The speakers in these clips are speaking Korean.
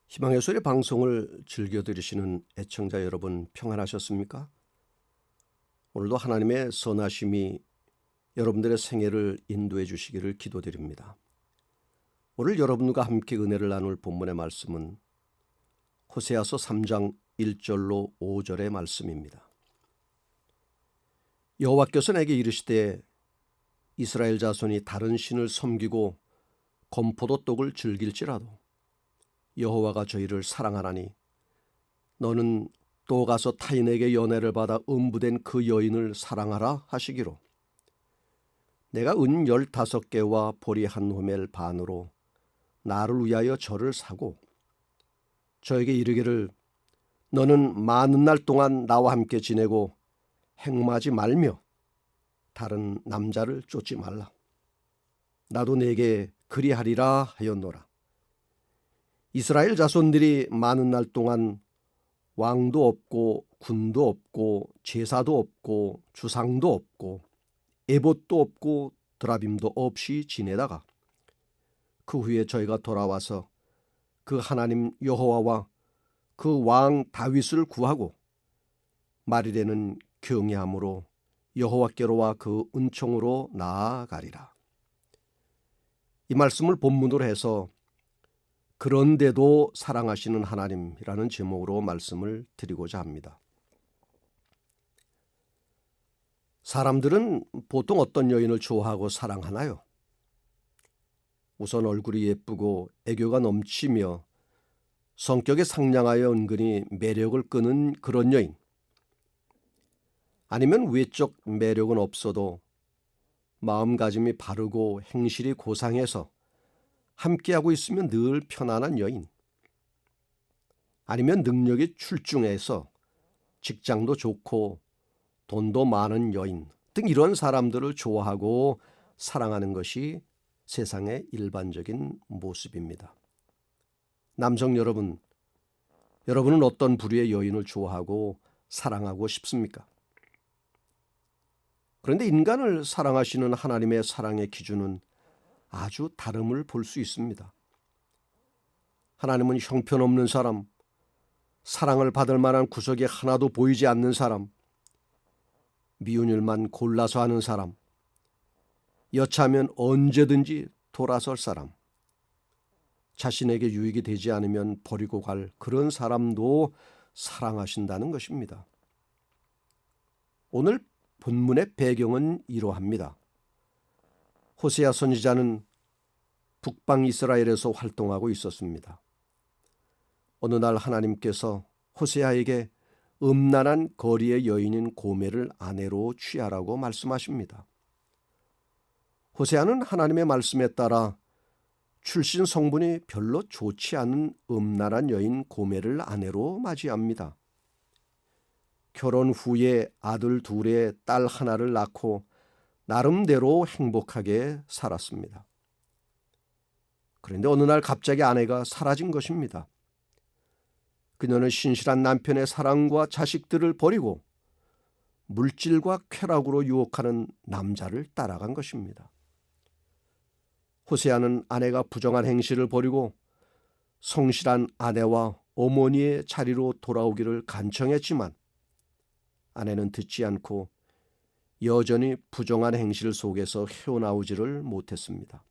희망의 소리 방송을 즐겨 들으시는 애청자 여러분 평안하셨습니까? 오늘도 하나님의 선하심이 여러분들의 생애를 인도해 주시기를 기도드립니다. 오늘 여러분과 함께 은혜를 나눌 본문의 말씀은 호세아서 3장 1절로 5절의 말씀입니다. 여호와께서 내게 이르시되 이스라엘 자손이 다른 신을 섬기고 건포도 떡을 즐길지라도 여호와가 저희를 사랑하나니 너는 또 가서 타인에게 연애를 받아 음부된 그 여인을 사랑하라 하시기로 내가 은 15개와 보리 한 호멜 반으로 나를 위하여 저를 사고 저에게 이르기를 너는 많은 날 동안 나와 함께 지내고 행음하지 말며 다른 남자를 쫓지 말라. 나도 내게 그리하리라 하였노라. 이스라엘 자손들이 많은 날 동안 왕도 없고 군도 없고 제사도 없고 주상도 없고 에봇도 없고 드라빔도 없이 지내다가 그 후에 저희가 돌아와서 그 하나님 여호와와 그 왕 다윗을 구하고 말일에는 경외함으로 여호와께로와 그 은총으로 나아가리라. 이 말씀을 본문으로 해서 그런데도 사랑하시는 하나님이라는 제목으로 말씀을 드리고자 합니다. 사람들은 보통 어떤 여인을 좋아하고 사랑하나요? 우선 얼굴이 예쁘고 애교가 넘치며 성격이 상냥하여 은근히 매력을 끄는 그런 여인. 아니면 외적 매력은 없어도 마음가짐이 바르고 행실이 고상해서 함께하고 있으면 늘 편안한 여인. 아니면 능력이 출중해서 직장도 좋고 돈도 많은 여인 등 이런 사람들을 좋아하고 사랑하는 것이 세상의 일반적인 모습입니다. 남성 여러분, 여러분은 어떤 부류의 여인을 좋아하고 사랑하고 싶습니까? 그런데 인간을 사랑하시는 하나님의 사랑의 기준은 아주 다름을 볼 수 있습니다. 하나님은 형편없는 사람, 사랑을 받을 만한 구석이 하나도 보이지 않는 사람, 미운 일만 골라서 하는 사람, 여차하면 언제든지 돌아설 사람, 자신에게 유익이 되지 않으면 버리고 갈 그런 사람도 사랑하신다는 것입니다. 오늘 본문의 배경은 이러합니다. 호세아 선지자는 북방 이스라엘에서 활동하고 있었습니다. 어느 날 하나님께서 호세아에게 음란한 거리의 여인인 고멜을 아내로 취하라고 말씀하십니다. 호세아는 하나님의 말씀에 따라 출신 성분이 별로 좋지 않은 음란한 여인 고멜을 아내로 맞이합니다. 결혼 후에 아들 둘에 딸 하나를 낳고 나름대로 행복하게 살았습니다. 그런데 어느 날 갑자기 아내가 사라진 것입니다. 그녀는 신실한 남편의 사랑과 자식들을 버리고 물질과 쾌락으로 유혹하는 남자를 따라간 것입니다. 호세아는 아내가 부정한 행실을 버리고 성실한 아내와 어머니의 자리로 돌아오기를 간청했지만 아내는 듣지 않고 여전히 부정한 행실 속에서 헤어나오지를 못했습니다.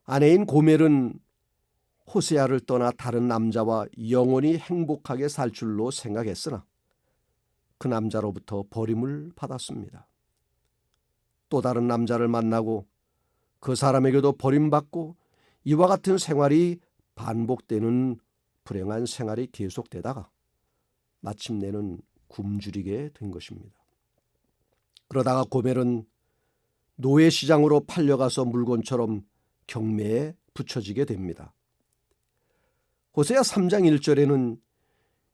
아내인 고멜은 호세아를 떠나 다른 남자와 영원히 행복하게 살 줄로 생각했으나 그 남자로부터 버림을 받았습니다. 또 다른 남자를 만나고 그 사람에게도 버림받고 이와 같은 생활이 반복되는 불행한 생활이 계속되다가 마침내는 굶주리게 된 것입니다. 그러다가 고멜은 노예시장으로 팔려가서 물건처럼 경매에 붙여지게 됩니다. 호세아 3장 1절에는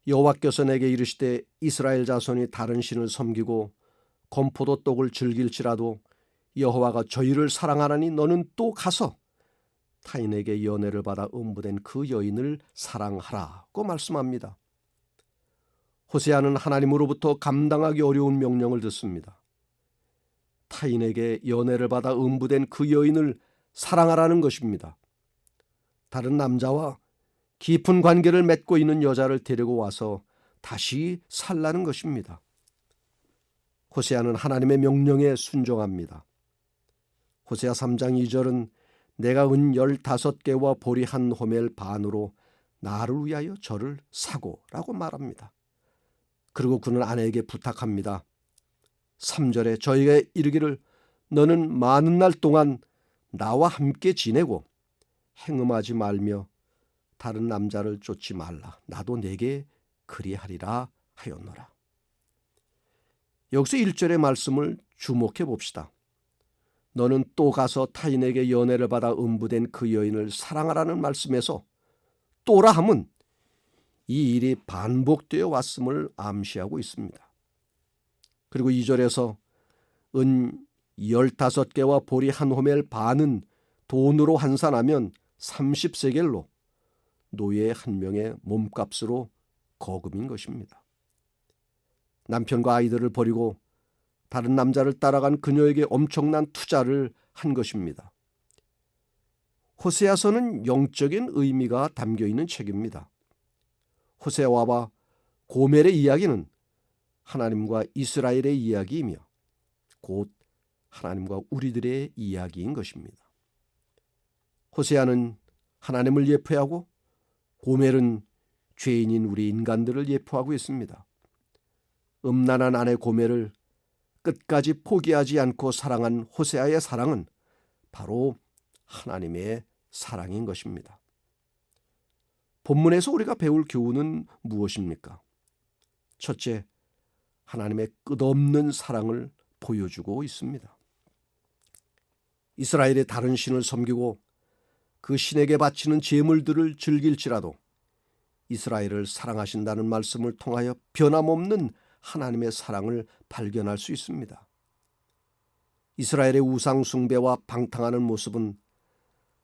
여호와께서 내게 이르시되 이스라엘 자손이 다른 신을 섬기고 건포도 떡을 즐길지라도 여호와가 저희를 사랑하나니 너는 또 가서 타인에게 연애를 받아 음부된 그 여인을 사랑하라고 말씀합니다. 호세아는 하나님으로부터 감당하기 어려운 명령을 듣습니다. 타인에게 연애를 받아 음부된 그 여인을 사랑하라는 것입니다. 다른 남자와 깊은 관계를 맺고 있는 여자를 데리고 와서 다시 살라는 것입니다. 호세아는 하나님의 명령에 순종합니다. 호세아 3장 2절은 내가 은 15개와 보리 한 호멜 반으로 나를 위하여 저를 사고라고 말합니다. 그리고 그는 아내에게 부탁합니다. 3절에 저에게 이르기를 너는 많은 날 동안 나와 함께 지내고 행음하지 말며 다른 남자를 쫓지 말라. 나도 내게 그리하리라 하였노라. 여기서 1절의 말씀을 주목해 봅시다. 너는 또 가서 타인에게 연애를 받아 음부된 그 여인을 사랑하라는 말씀에서 또라 함은 이 일이 반복되어 왔음을 암시하고 있습니다. 그리고 2절에서 은 15개와 보리 한 호멜 반은 돈으로 환산하면 30세겔로 노예 한 명의 몸값으로 거금인 것입니다. 남편과 아이들을 버리고 다른 남자를 따라간 그녀에게 엄청난 투자를 한 것입니다. 호세아서는 영적인 의미가 담겨있는 책입니다. 호세아와 고멜의 이야기는 하나님과 이스라엘의 이야기이며 곧 하나님과 우리들의 이야기인 것입니다. 호세아는 하나님을 예표하고 고멜은 죄인인 우리 인간들을 예표하고 있습니다. 음란한 아내 고멜을 끝까지 포기하지 않고 사랑한 호세아의 사랑은 바로 하나님의 사랑인 것입니다. 본문에서 우리가 배울 교훈은 무엇입니까? 첫째, 하나님의 끝없는 사랑을 보여주고 있습니다. 이스라엘의 다른 신을 섬기고 그 신에게 바치는 제물들을 즐길지라도 이스라엘을 사랑하신다는 말씀을 통하여 변함없는 하나님의 사랑을 발견할 수 있습니다. 이스라엘의 우상 숭배와 방탕하는 모습은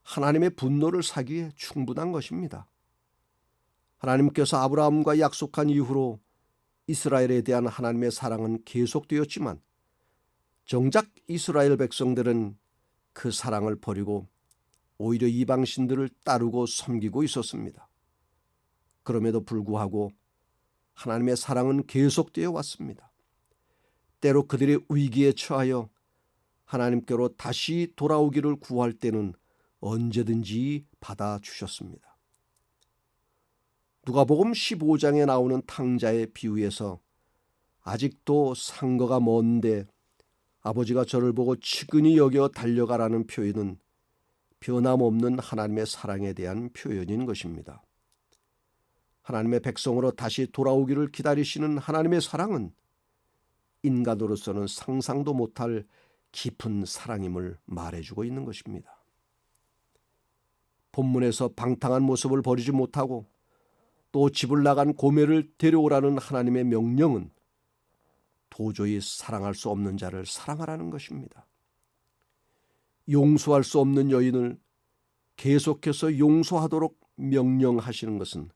하나님의 분노를 사기에 충분한 것입니다. 하나님께서 아브라함과 약속한 이후로 이스라엘에 대한 하나님의 사랑은 계속되었지만 정작 이스라엘 백성들은 그 사랑을 버리고 오히려 이방신들을 따르고 섬기고 있었습니다. 그럼에도 불구하고 하나님의 사랑은 계속되어 왔습니다. 때로 그들의 위기에 처하여 하나님께로 다시 돌아오기를 구할 때는 언제든지 받아주셨습니다. 누가복음 15장에 나오는 탕자의 비유에서 아직도 상거가 먼데 아버지가 저를 보고 측은히 여겨 달려가라는 표현은 변함없는 하나님의 사랑에 대한 표현인 것입니다. 하나님의 백성으로 다시 돌아오기를 기다리시는 하나님의 사랑은 인간으로서는 상상도 못할 깊은 사랑임을 말해주고 있는 것입니다. 본문에서 방탕한 모습을 버리지 못하고 또 집을 나간 고멜을 데려오라는 하나님의 명령은 도저히 사랑할 수 없는 자를 사랑하라는 것입니다. 용서할 수 없는 여인을 계속해서 용서하도록 명령하시는 것은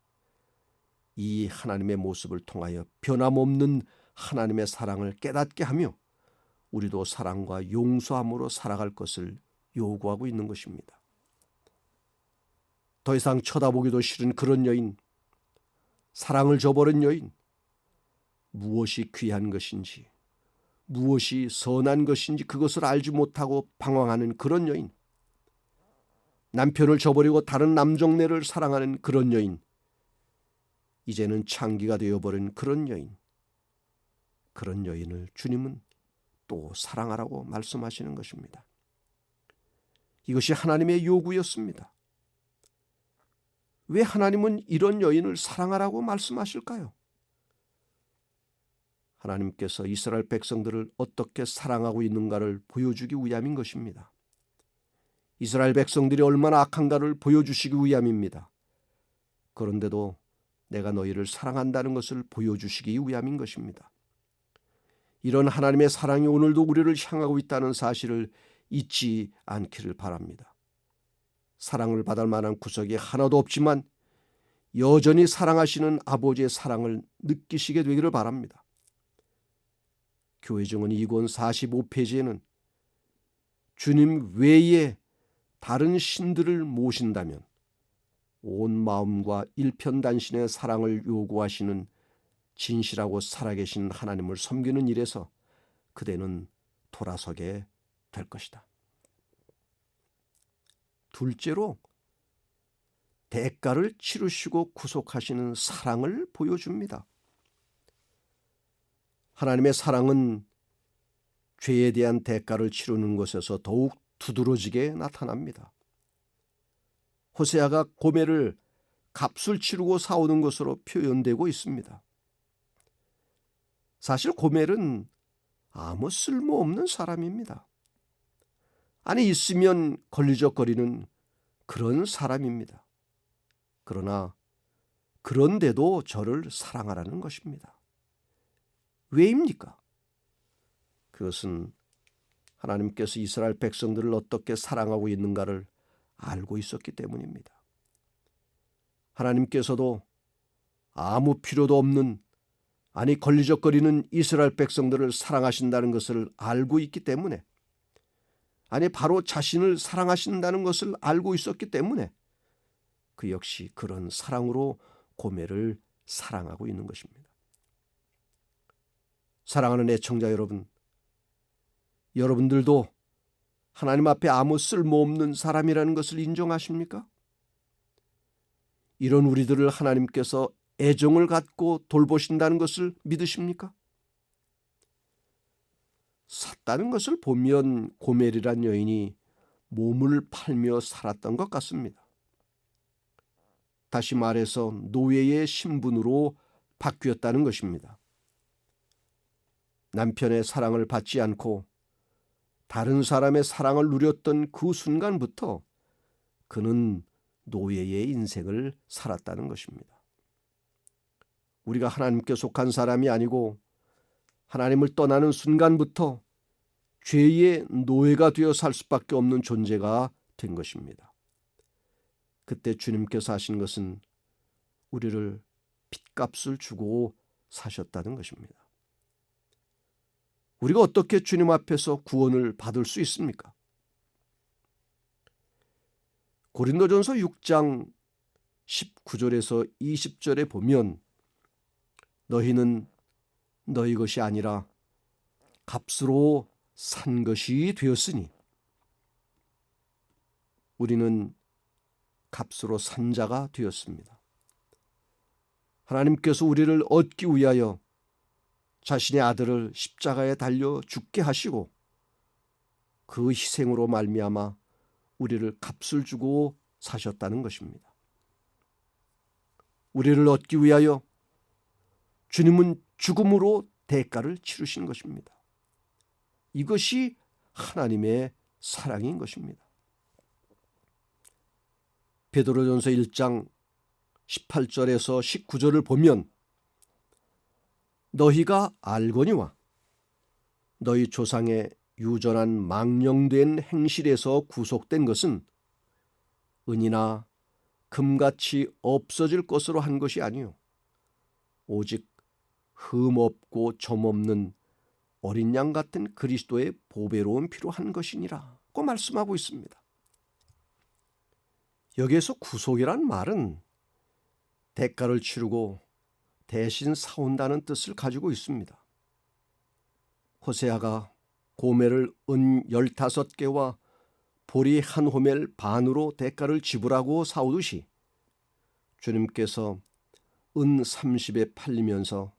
이 하나님의 모습을 통하여 변함없는 하나님의 사랑을 깨닫게 하며 우리도 사랑과 용서함으로 살아갈 것을 요구하고 있는 것입니다. 더 이상 쳐다보기도 싫은 그런 여인, 사랑을 저버린 여인, 무엇이 귀한 것인지, 무엇이 선한 것인지 그것을 알지 못하고 방황하는 그런 여인, 남편을 저버리고 다른 남정네를 사랑하는 그런 여인, 이제는 창기가 되어버린 그런 여인을 주님은 또 사랑하라고 말씀하시는 것입니다. 이것이 하나님의 요구였습니다. 왜 하나님은 이런 여인을 사랑하라고 말씀하실까요? 하나님께서 이스라엘 백성들을 어떻게 사랑하고 있는가를 보여주기 위함인 것입니다. 이스라엘 백성들이 얼마나 악한가를 보여주시기 위함입니다. 그런데도 내가 너희를 사랑한다는 것을 보여주시기 위함인 것입니다. 이런 하나님의 사랑이 오늘도 우리를 향하고 있다는 사실을 잊지 않기를 바랍니다. 사랑을 받을 만한 구석이 하나도 없지만 여전히 사랑하시는 아버지의 사랑을 느끼시게 되기를 바랍니다. 교회정원 2권 45페이지에는 주님 외에 다른 신들을 모신다면 온 마음과 일편단신의 사랑을 요구하시는 진실하고 살아계신 하나님을 섬기는 일에서 그대는 돌아서게 될 것이다. 둘째로 대가를 치르시고 구속하시는 사랑을 보여줍니다. 하나님의 사랑은 죄에 대한 대가를 치르는 것에서 더욱 두드러지게 나타납니다. 호세아가 고멜을 값을 치르고 사오는 것으로 표현되고 있습니다. 사실 고멜은 아무 쓸모없는 사람입니다. 아니 있으면 걸리적거리는 그런 사람입니다. 그러나 그런데도 저를 사랑하라는 것입니다. 왜입니까? 그것은 하나님께서 이스라엘 백성들을 어떻게 사랑하고 있는가를 알고 있었기 때문입니다. 하나님께서도 아무 필요도 없는, 아니 걸리적거리는 이스라엘 백성들을 사랑하신다는 것을 알고 있기 때문에, 아니 바로 자신을 사랑하신다는 것을 알고 있었기 때문에 그 역시 그런 사랑으로 고멜을 사랑하고 있는 것입니다. 사랑하는 애청자 여러분, 여러분들도 하나님 앞에 아무 쓸모없는 사람이라는 것을 인정하십니까? 이런 우리들을 하나님께서 애정을 갖고 돌보신다는 것을 믿으십니까? 샀다는 것을 보면 고멜이란 여인이 몸을 팔며 살았던 것 같습니다. 다시 말해서 노예의 신분으로 바뀌었다는 것입니다. 남편의 사랑을 받지 않고 다른 사람의 사랑을 누렸던 그 순간부터 그는 노예의 인생을 살았다는 것입니다. 우리가 하나님께 속한 사람이 아니고 하나님을 떠나는 순간부터 죄의 노예가 되어 살 수밖에 없는 존재가 된 것입니다. 그때 주님께서 하신 것은 우리를 핏값을 주고 사셨다는 것입니다. 우리가 어떻게 주님 앞에서 구원을 받을 수 있습니까? 고린도전서 6장 19절에서 20절에 보면 너희는 너희 것이 아니라 값으로 산 것이 되었으니, 우리는 값으로 산 자가 되었습니다. 하나님께서 우리를 얻기 위하여 자신의 아들을 십자가에 달려 죽게 하시고 그 희생으로 말미암아 우리를 값을 주고 사셨다는 것입니다. 우리를 얻기 위하여 주님은 죽음으로 대가를 치르신 것입니다. 이것이 하나님의 사랑인 것입니다. 베드로전서 1장 18절에서 19절을 보면 너희가 알거니와 너희 조상의 유전한 망령된 행실에서 구속된 것은 은이나 금같이 없어질 것으로 한 것이 아니요 오직 흠없고 점없는 어린 양 같은 그리스도의 보배로운 피로 한 것이니라고 말씀하고 있습니다. 여기에서 구속이란 말은 대가를 치르고 대신 사온다는 뜻을 가지고 있습니다. 호세아가 고멜을 은 15개와 보리 한 호멜 반으로 대가를 지불하고 사오듯이 주님께서 은 30에 팔리면서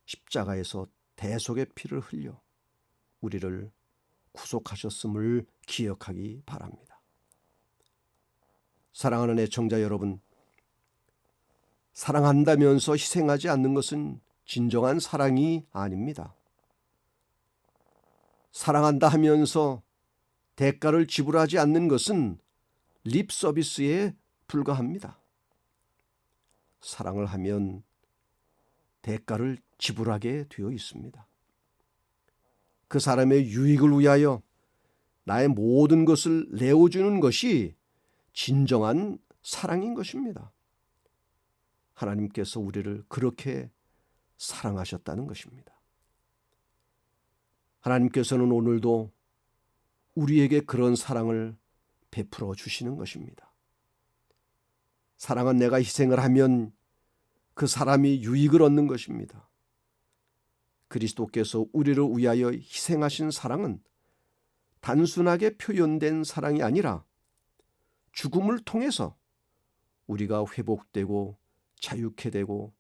십자가에서 대속의 피를 흘려 우리를 구속하셨음을 기억하기 바랍니다. 사랑하는 애청자 여러분, 사랑한다면서 희생하지 않는 것은 진정한 사랑이 아닙니다. 사랑한다 하면서 대가를 지불하지 않는 것은 립 서비스에 불과합니다. 사랑을 하면 대가를 지불하게 되어 있습니다. 그 사람의 유익을 위하여 나의 모든 것을 내어주는 것이 진정한 사랑인 것입니다. 하나님께서 우리를 그렇게 사랑하셨다는 것입니다. 하나님께서는 오늘도 우리에게 그런 사랑을 베풀어 주시는 것입니다. 사랑은 내가 희생을 하면 그 사람이 유익을 얻는 것입니다. 그리스도께서 우리를 위하여 희생하신 사랑은 단순하게 표현된 사랑이 아니라 죽음을 통해서 우리가 회복되고 자유케 되고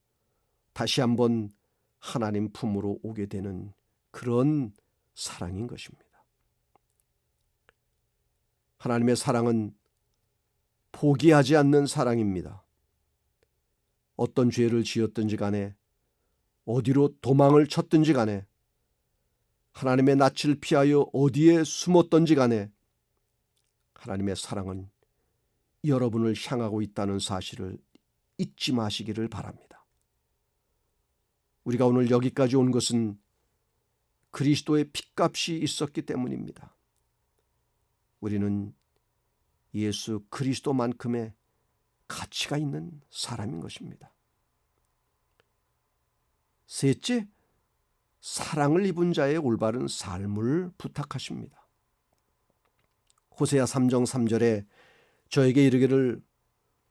다시 한번 하나님 품으로 오게 되는 그런 사랑인 것입니다. 하나님의 사랑은 포기하지 않는 사랑입니다. 어떤 죄를 지었든지 간에 어디로 도망을 쳤든지 간에 하나님의 낯을 피하여 어디에 숨었든지 간에 하나님의 사랑은 여러분을 향하고 있다는 사실을 잊지 마시기를 바랍니다. 우리가 오늘 여기까지 온 것은 그리스도의 핏값이 있었기 때문입니다. 우리는 예수 그리스도만큼의 가치가 있는 사람인 것입니다. 셋째, 사랑을 입은 자의 올바른 삶을 부탁하십니다. 호세아 3장 3절에 저에게 이르기를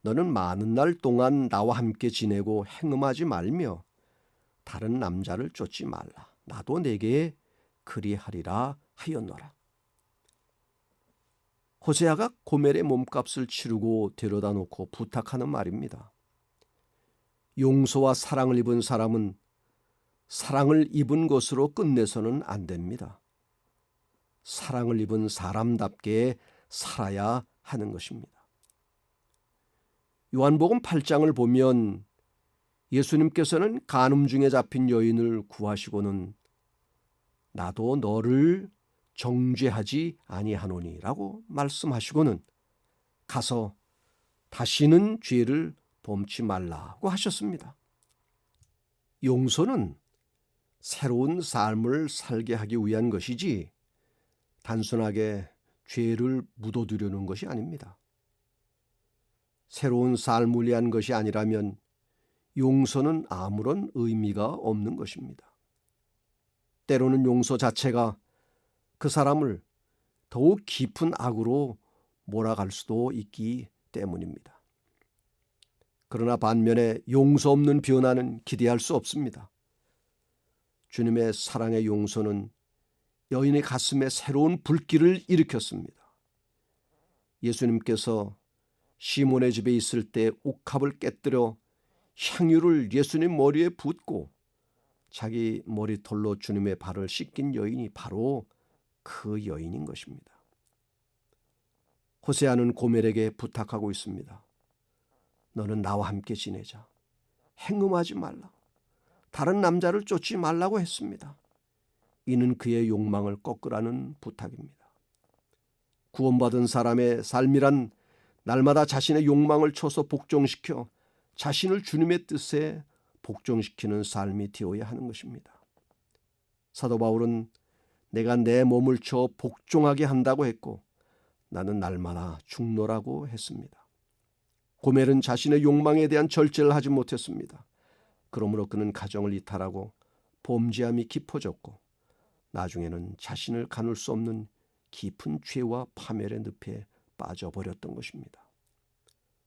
너는 많은 날 동안 나와 함께 지내고 행음하지 말며 다른 남자를 쫓지 말라. 나도 내게 그리하리라 하였노라. 호세아가 고멜의 몸값을 치르고 데려다 놓고 부탁하는 말입니다. 용서와 사랑을 입은 사람은 사랑을 입은 것으로 끝내서는 안 됩니다. 사랑을 입은 사람답게 살아야 하는 것입니다. 요한복음 8장을 보면 예수님께서는 간음 중에 잡힌 여인을 구하시고는 나도 너를 정죄하지 아니하노니라고 말씀하시고는 가서 다시는 죄를 범치 말라고 하셨습니다. 용서는 새로운 삶을 살게 하기 위한 것이지 단순하게 죄를 묻어두려는 것이 아닙니다. 새로운 삶을 위한 것이 아니라면 용서는 아무런 의미가 없는 것입니다. 때로는 용서 자체가 그 사람을 더욱 깊은 악으로 몰아갈 수도 있기 때문입니다. 그러나 반면에 용서 없는 변화는 기대할 수 없습니다. 주님의 사랑의 용서는 여인의 가슴에 새로운 불길을 일으켰습니다. 예수님께서 시몬의 집에 있을 때 옥합을 깨뜨려 향유를 예수님 머리에 붓고 자기 머리털로 주님의 발을 씻긴 여인이 바로 그 여인인 것입니다. 호세아는 고멜에게 부탁하고 있습니다. 너는 나와 함께 지내자. 행음하지 말라. 다른 남자를 쫓지 말라고 했습니다. 이는 그의 욕망을 꺾으라는 부탁입니다. 구원받은 사람의 삶이란 날마다 자신의 욕망을 쳐서 복종시켜 자신을 주님의 뜻에 복종시키는 삶이 되어야 하는 것입니다. 사도 바울은 내가 내 몸을 쳐 복종하게 한다고 했고 나는 날마다 죽노라고 했습니다. 고멜은 자신의 욕망에 대한 절제를 하지 못했습니다. 그러므로 그는 가정을 이탈하고 범죄함이 깊어졌고 나중에는 자신을 가눌 수 없는 깊은 죄와 파멸의 늪에 빠져버렸던 것입니다.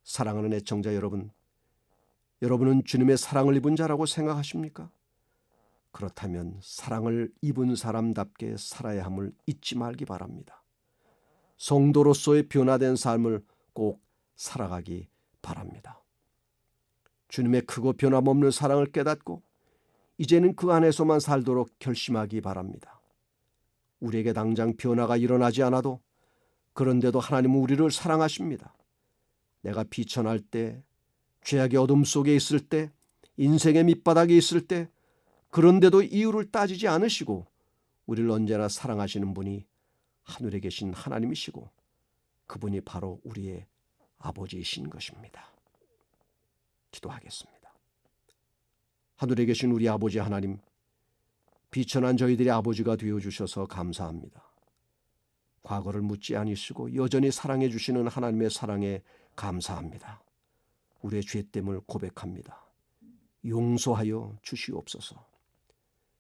사랑하는 애청자 여러분, 여러분은 주님의 사랑을 입은 자라고 생각하십니까? 그렇다면 사랑을 입은 사람답게 살아야 함을 잊지 말기 바랍니다. 성도로서의 변화된 삶을 꼭 살아가기 바랍니다. 주님의 크고 변함없는 사랑을 깨닫고 이제는 그 안에서만 살도록 결심하기 바랍니다. 우리에게 당장 변화가 일어나지 않아도 그런데도 하나님은 우리를 사랑하십니다. 내가 비천할 때, 죄악의 어둠 속에 있을 때, 인생의 밑바닥에 있을 때 그런데도 이유를 따지지 않으시고 우리를 언제나 사랑하시는 분이 하늘에 계신 하나님이시고 그분이 바로 우리의 아버지이신 것입니다. 기도하겠습니다. 하늘에 계신 우리 아버지 하나님, 비천한 저희들의 아버지가 되어주셔서 감사합니다. 과거를 묻지 않으시고 여전히 사랑해 주시는 하나님의 사랑에 감사합니다. 우리의 죄됨을 고백합니다. 용서하여 주시옵소서.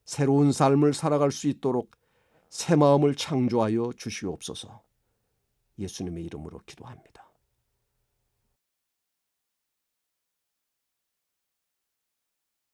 새로운 삶을 살아갈 수 있도록 새 마음을 창조하여 주시옵소서. 예수님의 이름으로 기도합니다.